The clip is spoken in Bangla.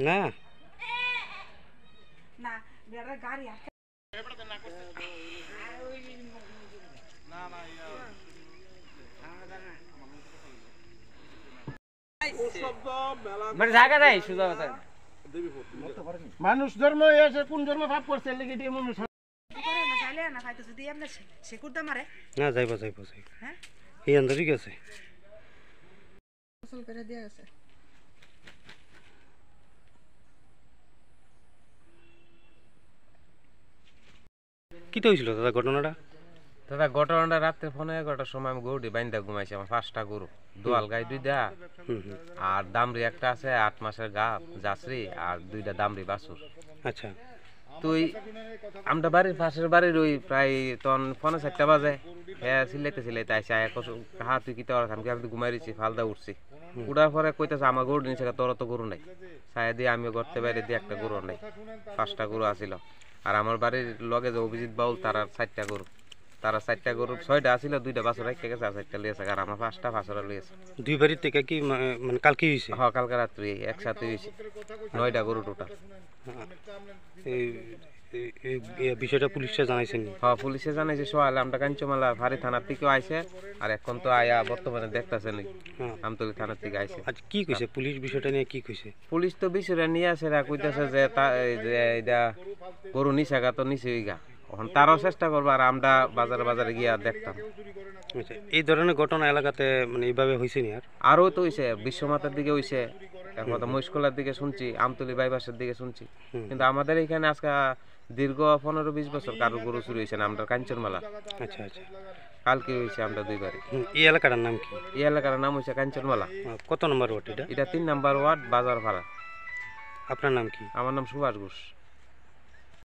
না না বেড়া গাড়ি আটকে মানে জায়গা নাই সুজা কথা মানুষ ধর্ম এসে কোন ধর্ম ভাব করছে লেগে মানুষ করে না চাইলে না খাইতো যদি এমনি সেকুরদা মারে না যাইব হ্যাঁ এই আন্দরই গেছে গোসল করে দিয়া গেছে কি হয়েছিল দাদা ঘটনাটা? দাদা ঘটনাটা রাত্রে ফোন 11টার সময় আমি গরুটি বাইন্দা ঘুমাইছি। আমার 5টা গরু, দোয়াল গাই 2টা আর দামরি একটা আছে 8 মাসের গাব জাসরি আর 2টা দামরি বাছুর। আচ্ছা তুই আমরা বাড়ির পাশের বাড়ির ওই প্রায় তখন 4:30 বাজে হ্যাঁ সিলাইতে আইসা হ্যাঁ তুই কি তোর আমি তো ঘুমাই রয়েছি ফালদা উঠছি। উঠার পরে কইতেছে আমার গরু নিচে তোর তো গরু নাই। ছায়া দিয়ে আমিও করতে বাইরে দিয়ে একটা গরু নাই, 5টা গরু আসিল। আর আমার বাড়ির লগে যে অভিজিৎ বাউল তার 4টা গরু, তারা 4টা গরু 6টা আসিল, 2টা বাছুর রেখে গেছে আর 4টা লিয়েছে। আর আমার 5টা বাছুর লিয়েছে। দুই বাড়ির থেকে কি মানে কালকে হয়েছে? হ্যাঁ কালকে রাত্রি একসাথে হয়েছে 9টা গরু টোটাল। এই বিষয়টা পুলিশে জানাইছেন? হ্যাঁ পুলিশে জানাইছে সকালে। আমরা কাঞ্চমালা ফাঁড়ি থানার থেকেও আইছে আর এখন তো আয়া বর্তমানে দেখতেছেন আমতলী থানার থেকে আইছে। আচ্ছা কি কইছে পুলিশ বিষয়টা নিয়ে? কি কইছে পুলিশ তো বিষয়টা নিয়ে আসে কইতেছে যে এটা গরু নিশাগা তো নিচে গা, এখন তারও চেষ্টা করবো আর আমরা বাজারে গিয়া দেখতাম। আচ্ছা এই ধরনের ঘটনা এলাকাতে মানে এইভাবে হয়েছে নি? আরও তো হইছে, বিশ্বমাতার দিকে হইছে, একমাত্র মহিষকলার দিকে শুনছি, আমতলী বাইপাসের দিকে শুনছি। কিন্তু আমাদের এখানে আজকে দীর্ঘ 15-20 বছর কারো গরু চুরি হয়েছে না আমরা কাঞ্চনমালা। আচ্ছা আচ্ছা কালকে হয়েছে আমরা 2 বারে। এই এলাকাটার নাম কি? এই এলাকার নাম হয়েছে কাঞ্চনমালা। কত নম্বর ওয়ার্ড এটা? এটা 3 নম্বর ওয়ার্ড বাজার ভাড়া। আপনার নাম কি? আমার নাম সুভাষ ঘোষ।